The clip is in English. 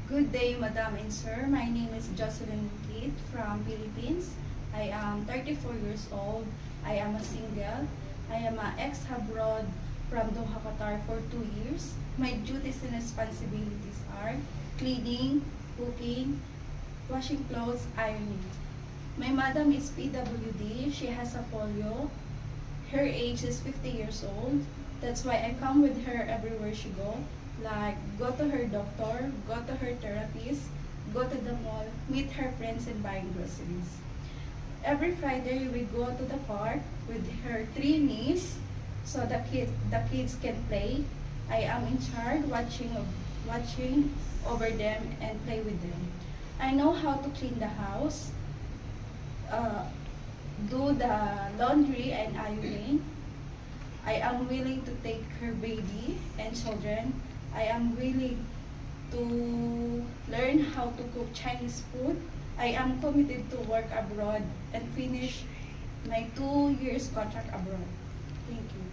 Good day, Madam and Sir. My name is Jocelyn Kate from Philippines. I am 34 years old. I am a single. I am an ex-abroad from Doha, Qatar for 2 years. My duties and responsibilities are cleaning, cooking, washing clothes, ironing. My madam is PWD. She has a polio. Her age is 50 years old. That's why I come with her everywhere she go. Like, go to her doctor, go to her therapist, go to the mall, meet her friends and buying groceries. Every Friday, we go to the park with her 3 niece so the kids can play. I am in charge watching over them and play with them. I know how to clean the house, uh, do the laundry and ironing. I am willing to take her baby and children. I am willing to learn how to cook Chinese food. I am committed to work abroad and finish my 2 years contract abroad. Thank you.